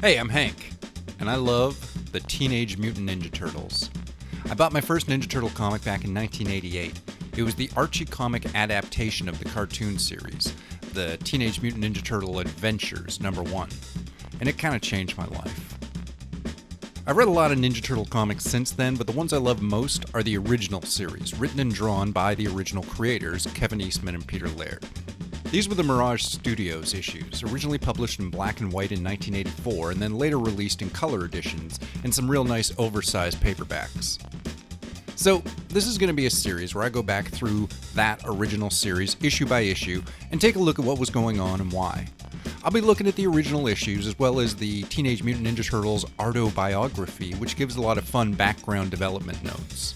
Hey, I'm Hank, and I love the Teenage Mutant Ninja Turtles. I bought my first Ninja Turtle comic back in 1988. It was the Archie comic adaptation of the cartoon series, the Teenage Mutant Ninja Turtle Adventures #1, and it kind of changed my life. I've read a lot of Ninja Turtle comics since then, but the ones I love most are the original series, written and drawn by the original creators, Kevin Eastman and Peter Laird. These were the Mirage Studios issues, originally published in black and white in 1984, and then later released in color editions and some real nice oversized paperbacks. So, this is going to be a series where I go back through that original series, issue by issue, and take a look at what was going on and why. I'll be looking at the original issues as well as the Teenage Mutant Ninja Turtles autobiography, which gives a lot of fun background development notes.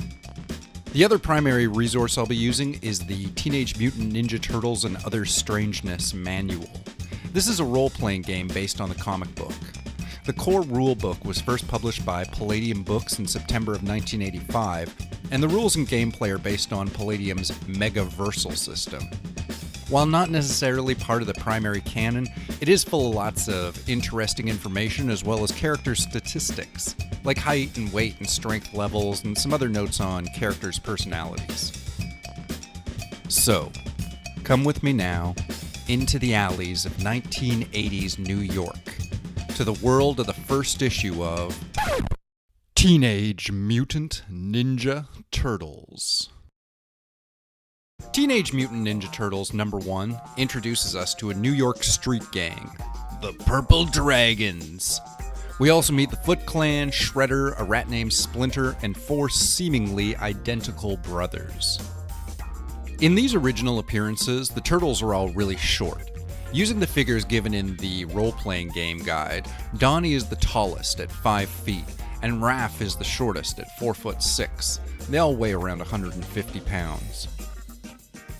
The other primary resource I'll be using is the Teenage Mutant Ninja Turtles and Other Strangeness Manual. This is a role-playing game based on the comic book. The core rule book was first published by Palladium Books in September of 1985, and the rules and gameplay are based on Palladium's Megaversal system. While not necessarily part of the primary canon, it is full of lots of interesting information as well as character statistics, like height and weight and strength levels and some other notes on characters' personalities. So, come with me now into the alleys of 1980s New York, to the world of the first issue of Teenage Mutant Ninja Turtles. Teenage Mutant Ninja Turtles #1 introduces us to a New York street gang, the Purple Dragons. We also meet the Foot Clan, Shredder, a rat named Splinter, and 4 seemingly identical brothers. In these original appearances, the Turtles are all really short. Using the figures given in the role-playing game guide, Donnie is the tallest at 5 feet, and Raph is the shortest at 4'6". They all weigh around 150 pounds.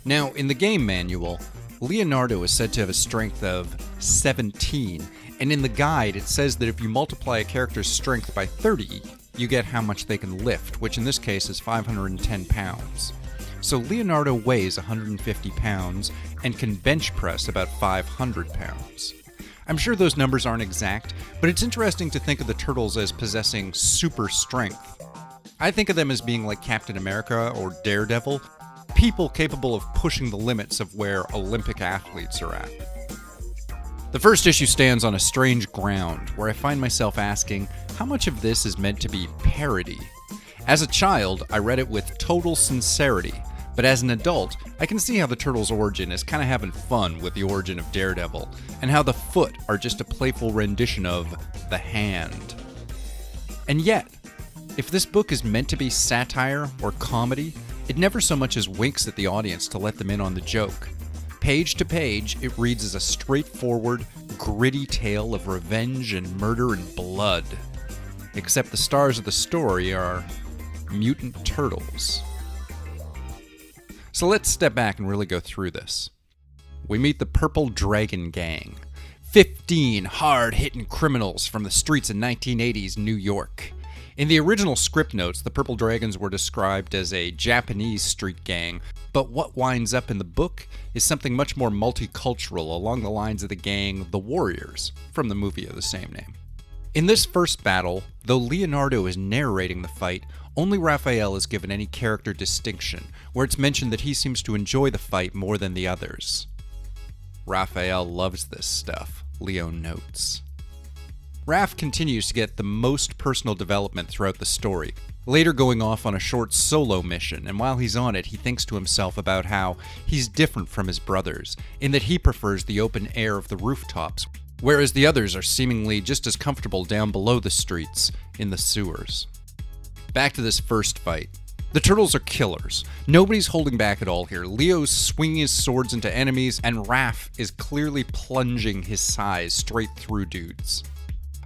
Now, in the game manual, Leonardo is said to have a strength of 17, and in the guide it says that if you multiply a character's strength by 30, you get how much they can lift, which in this case is 510 pounds. So Leonardo weighs 150 pounds and can bench press about 500 pounds. I'm sure those numbers aren't exact, but it's interesting to think of the Turtles as possessing super strength. I think of them as being like Captain America or Daredevil, people capable of pushing the limits of where Olympic athletes are at. The first issue stands on a strange ground, where I find myself asking, how much of this is meant to be parody? As a child, I read it with total sincerity, but as an adult, I can see how the Turtles' origin is kind of having fun with the origin of Daredevil, and how the foot are just a playful rendition of the hand. And yet, if this book is meant to be satire or comedy, it never so much as winks at the audience to let them in on the joke. Page to page, it reads as a straightforward, gritty tale of revenge and murder and blood. Except the stars of the story are mutant turtles. So let's step back and really go through this. We meet the Purple Dragon Gang, 15 hard-hitting criminals from the streets of 1980s New York. In the original script notes, the Purple Dragons were described as a Japanese street gang, but what winds up in the book is something much more multicultural along the lines of the gang The Warriors, from the movie of the same name. In this first battle, though Leonardo is narrating the fight, only Raphael is given any character distinction, where it's mentioned that he seems to enjoy the fight more than the others. Raphael loves this stuff, Leo notes. Raph continues to get the most personal development throughout the story, later going off on a short solo mission, and while he's on it, he thinks to himself about how he's different from his brothers, in that he prefers the open air of the rooftops, whereas the others are seemingly just as comfortable down below the streets, in the sewers. Back to this first fight. The Turtles are killers. Nobody's holding back at all here. Leo's swinging his swords into enemies, and Raph is clearly plunging his sais straight through dudes.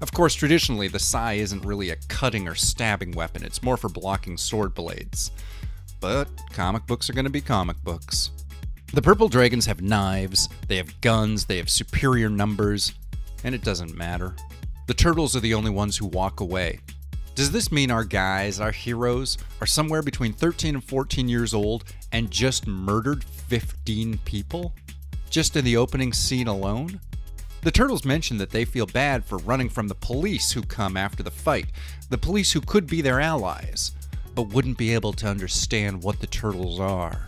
Of course, traditionally, the sai isn't really a cutting or stabbing weapon, it's more for blocking sword blades. But comic books are going to be comic books. The Purple Dragons have knives, they have guns, they have superior numbers, and it doesn't matter. The Turtles are the only ones who walk away. Does this mean our guys, our heroes, are somewhere between 13 and 14 years old and just murdered 15 people? Just in the opening scene alone? The Turtles mention that they feel bad for running from the police who come after the fight, the police who could be their allies, but wouldn't be able to understand what the Turtles are.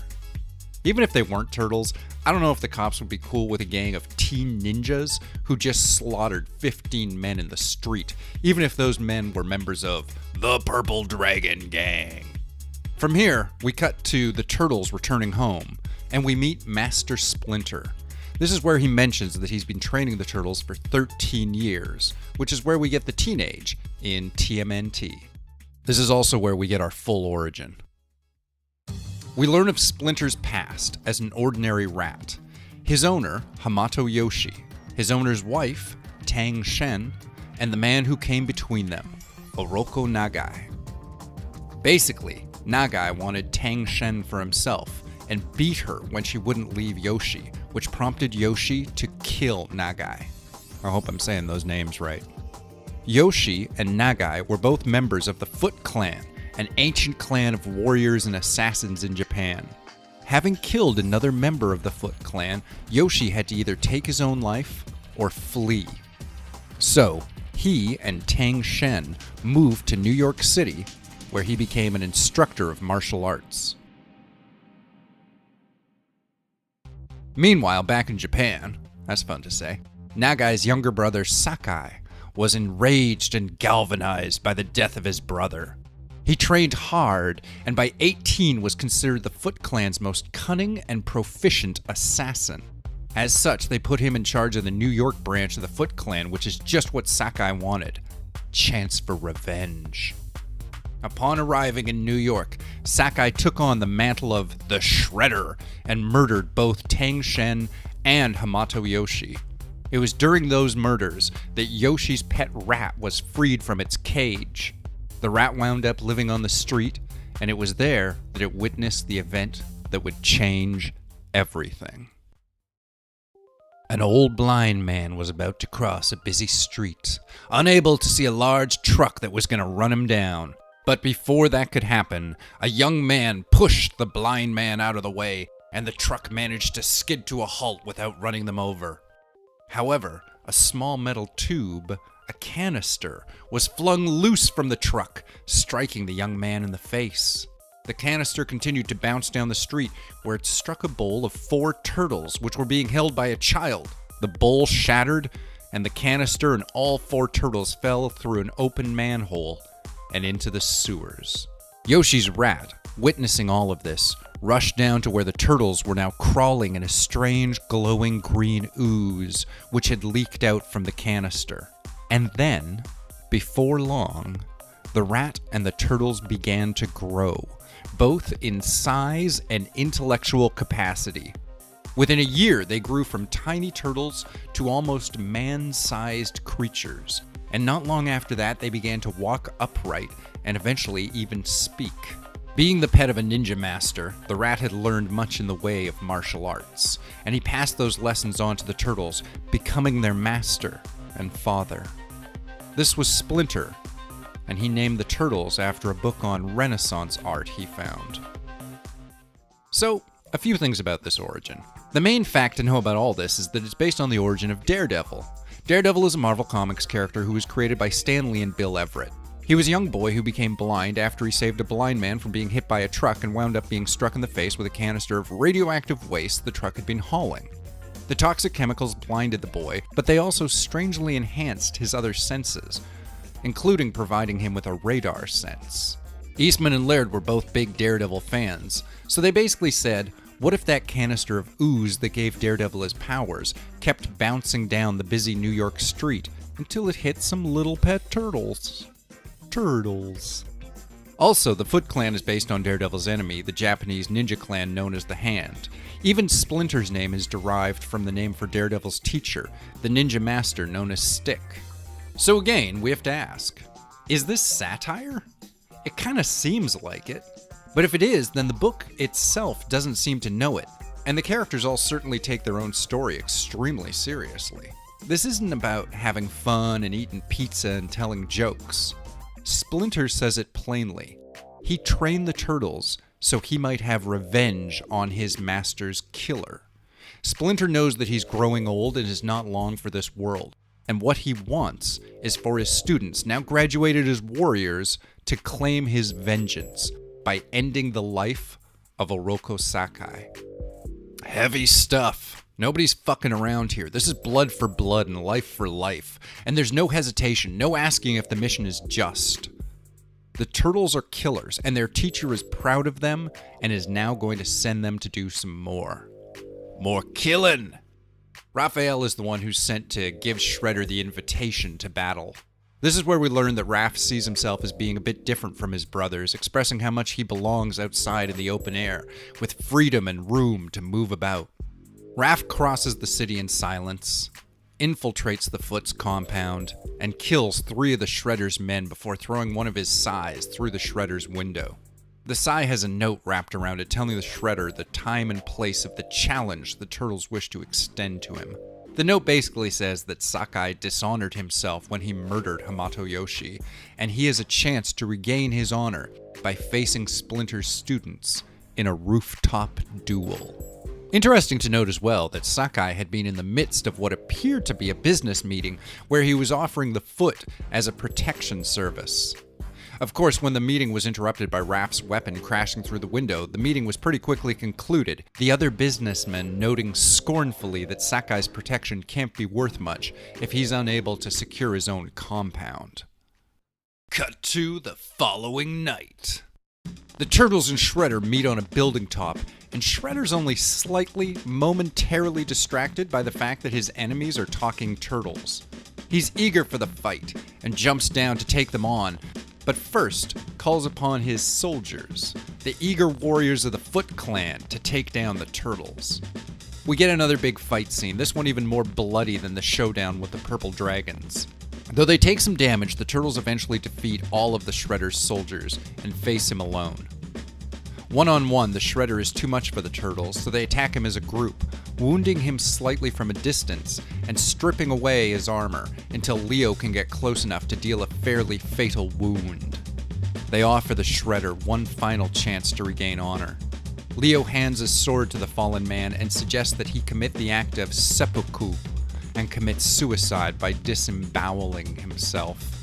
Even if they weren't Turtles, I don't know if the cops would be cool with a gang of teen ninjas who just slaughtered 15 men in the street, even if those men were members of the Purple Dragon Gang. From here, we cut to the Turtles returning home, and we meet Master Splinter. This is where he mentions that he's been training the Turtles for 13 years, which is where we get the teenage in TMNT. This is also where we get our full origin. We learn of Splinter's past as an ordinary rat, his owner, Hamato Yoshi, his owner's wife, Tang Shen, and the man who came between them, Oroko Nagai. Basically, Nagai wanted Tang Shen for himself and beat her when she wouldn't leave Yoshi, which prompted Yoshi to kill Nagai. I hope I'm saying those names right. Yoshi and Nagai were both members of the Foot Clan, an ancient clan of warriors and assassins in Japan. Having killed another member of the Foot Clan, Yoshi had to either take his own life or flee. So, he and Tang Shen moved to New York City, where he became an instructor of martial arts. Meanwhile, back in Japan, that's fun to say, Nagai's younger brother Sakai was enraged and galvanized by the death of his brother. He trained hard, and by 18 was considered the Foot Clan's most cunning and proficient assassin. As such, they put him in charge of the New York branch of the Foot Clan, which is just what Sakai wanted: chance for revenge. Upon arriving in New York, Sakai took on the mantle of the Shredder and murdered both Tang Shen and Hamato Yoshi. It was during those murders that Yoshi's pet rat was freed from its cage. The rat wound up living on the street, and it was there that it witnessed the event that would change everything. An old blind man was about to cross a busy street, unable to see a large truck that was going to run him down. But before that could happen, a young man pushed the blind man out of the way, and the truck managed to skid to a halt without running them over. However, a small metal tube, a canister, was flung loose from the truck, striking the young man in the face. The canister continued to bounce down the street, where it struck a bowl of 4 turtles, which were being held by a child. The bowl shattered, and the canister and all 4 turtles fell through an open manhole and into the sewers. Yoshi's rat, witnessing all of this, rushed down to where the turtles were now crawling in a strange glowing green ooze which had leaked out from the canister. And then, before long, the rat and the turtles began to grow, both in size and intellectual capacity. Within a year, they grew from tiny turtles to almost man-sized creatures. And not long after that, they began to walk upright and eventually even speak. Being the pet of a ninja master, the rat had learned much in the way of martial arts, and he passed those lessons on to the turtles, becoming their master and father. This was Splinter, and he named the turtles after a book on Renaissance art he found. So, a few things about this origin. The main fact to know about all this is that it's based on the origin of Daredevil. Daredevil is a Marvel Comics character who was created by Stan Lee and Bill Everett. He was a young boy who became blind after he saved a blind man from being hit by a truck and wound up being struck in the face with a canister of radioactive waste the truck had been hauling. The toxic chemicals blinded the boy, but they also strangely enhanced his other senses, including providing him with a radar sense. Eastman and Laird were both big Daredevil fans, so they basically said, what if that canister of ooze that gave Daredevil his powers kept bouncing down the busy New York street until it hit some little pet turtles? Also, the Foot Clan is based on Daredevil's enemy, the Japanese ninja clan known as the Hand. Even Splinter's name is derived from the name for Daredevil's teacher, the ninja master known as Stick. So again, we have to ask, is this satire? It kind of seems like it. But if it is, then the book itself doesn't seem to know it, and the characters all certainly take their own story extremely seriously. This isn't about having fun and eating pizza and telling jokes. Splinter says it plainly. He trained the turtles so he might have revenge on his master's killer. Splinter knows that he's growing old and is not long for this world, and what he wants is for his students, now graduated as warriors, to claim his vengeance by ending the life of Oroku Sakai. Heavy stuff. Nobody's fucking around here. This is blood for blood and life for life. And there's no hesitation, no asking if the mission is just. The turtles are killers, and their teacher is proud of them and is now going to send them to do some more. More killing! Raphael is the one who's sent to give Shredder the invitation to battle. This is where we learn that Raph sees himself as being a bit different from his brothers, expressing how much he belongs outside in the open air, with freedom and room to move about. Raph crosses the city in silence, infiltrates the Foot's compound, and kills 3 of the Shredder's men before throwing one of his Sais through the Shredder's window. The Sai has a note wrapped around it telling the Shredder the time and place of the challenge the turtles wish to extend to him. The note basically says that Sakai dishonored himself when he murdered Hamato Yoshi, and he has a chance to regain his honor by facing Splinter's students in a rooftop duel. Interesting to note as well that Sakai had been in the midst of what appeared to be a business meeting where he was offering the Foot as a protection service. Of course, when the meeting was interrupted by Raph's weapon crashing through the window, the meeting was pretty quickly concluded, the other businessmen noting scornfully that Sakai's protection can't be worth much if he's unable to secure his own compound. Cut to the following night. The Turtles and Shredder meet on a building top, and Shredder's only slightly, momentarily distracted by the fact that his enemies are talking turtles. He's eager for the fight, and jumps down to take them on, but first calls upon his soldiers, the eager warriors of the Foot Clan, to take down the turtles. We get another big fight scene, this one even more bloody than the showdown with the purple dragons. Though they take some damage, the turtles eventually defeat all of the Shredder's soldiers and face him alone. One-on-one, the Shredder is too much for the turtles, so they attack him as a group, wounding him slightly from a distance and stripping away his armor until Leo can get close enough to deal a fairly fatal wound. They offer the Shredder one final chance to regain honor. Leo hands his sword to the fallen man and suggests that he commit the act of seppuku and commit suicide by disemboweling himself.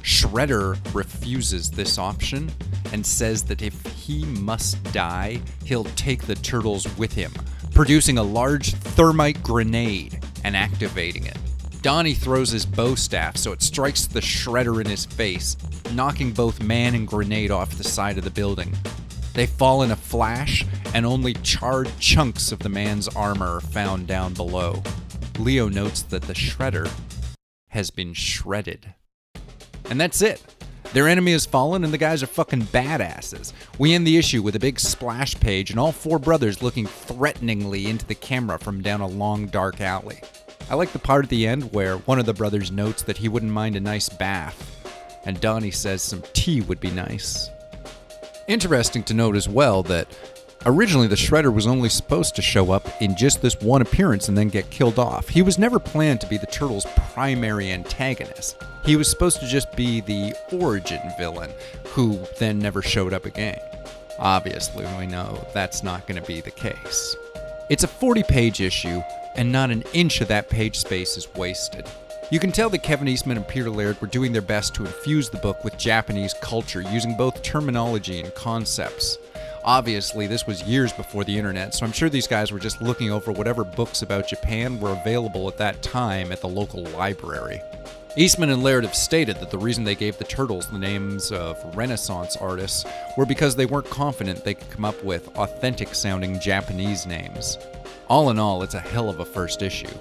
Shredder refuses this option and says that if he must die, he'll take the turtles with him, producing a large thermite grenade and activating it. Donnie throws his bow staff so it strikes the Shredder in his face, knocking both man and grenade off the side of the building. They fall in a flash, and only charred chunks of the man's armor are found down below. Leo notes that the Shredder has been shredded. And that's it. Their enemy has fallen and the guys are fucking badasses. We end the issue with a big splash page and all 4 brothers looking threateningly into the camera from down a long dark alley. I like the part at the end where one of the brothers notes that he wouldn't mind a nice bath, and Donnie says some tea would be nice. Interesting to note as well that originally the Shredder was only supposed to show up in just this one appearance and then get killed off. He was never planned to be the Turtles' primary antagonist. He was supposed to just be the origin villain, who then never showed up again. Obviously, we know that's not going to be the case. It's a 40-page issue, and not an inch of that page space is wasted. You can tell that Kevin Eastman and Peter Laird were doing their best to infuse the book with Japanese culture using both terminology and concepts. Obviously, this was years before the internet, so I'm sure these guys were just looking over whatever books about Japan were available at that time at the local library. Eastman and Laird have stated that the reason they gave the Turtles the names of Renaissance artists were because they weren't confident they could come up with authentic-sounding Japanese names. All in all, it's a hell of a first issue.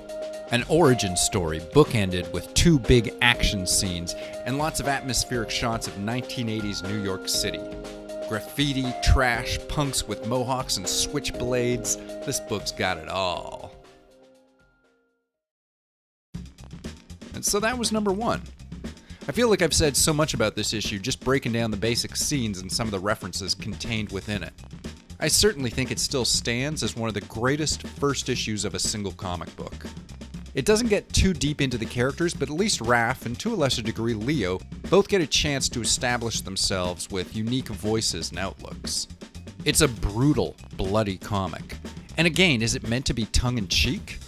An origin story bookended with 2 big action scenes and lots of atmospheric shots of 1980s New York City. Graffiti, trash, punks with mohawks and switchblades. This book's got it all. And so that was number 1. I feel like I've said so much about this issue just breaking down the basic scenes and some of the references contained within it. I certainly think it still stands as one of the greatest first issues of a single comic book. It doesn't get too deep into the characters, but at least Raph, and to a lesser degree Leo, both get a chance to establish themselves with unique voices and outlooks. It's a brutal, bloody comic, And again, is it meant to be tongue-in-cheek?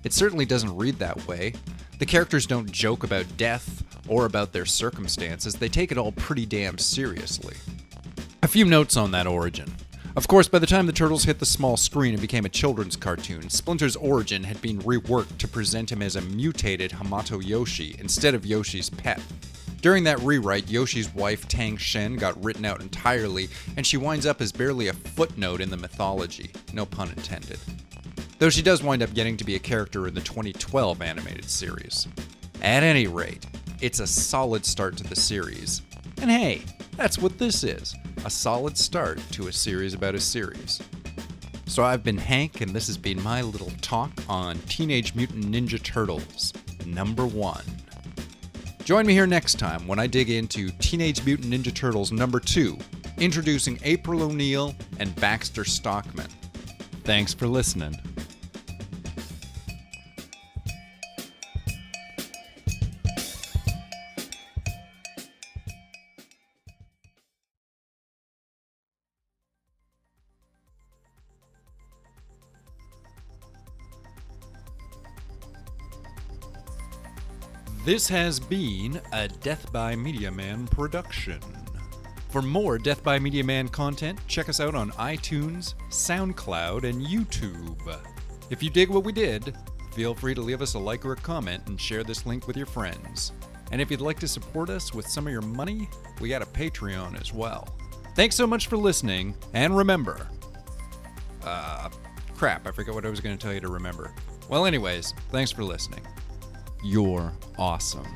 It certainly doesn't read that way. The characters don't joke about death or about their circumstances. They take it all pretty damn seriously. A few notes on that origin. Of course, by the time the Turtles hit the small screen and became a children's cartoon, Splinter's origin had been reworked to present him as a mutated Hamato Yoshi instead of Yoshi's pet. During that rewrite, Yoshi's wife Tang Shen got written out entirely, and she winds up as barely a footnote in the mythology, no pun intended. Though she does wind up getting to be a character in the 2012 animated series. At any rate, it's a solid start to the series. And hey, that's what this is, a solid start to a series about a series. So I've been Hank, and this has been my little talk on Teenage Mutant Ninja Turtles, number 1. Join me here next time when I dig into Teenage Mutant Ninja Turtles number 2, introducing April O'Neil and Baxter Stockman. Thanks for listening. This has been a Death by Media Man production. For more Death by Media Man content, check us out on iTunes, SoundCloud, and YouTube. If you dig what we did, feel free to leave us a like or a comment and share this link with your friends. And if you'd like to support us with some of your money, we got a Patreon as well. Thanks so much for listening, and remember... crap, I forgot what I was going to tell you to remember. Well, anyways, thanks for listening. You're awesome.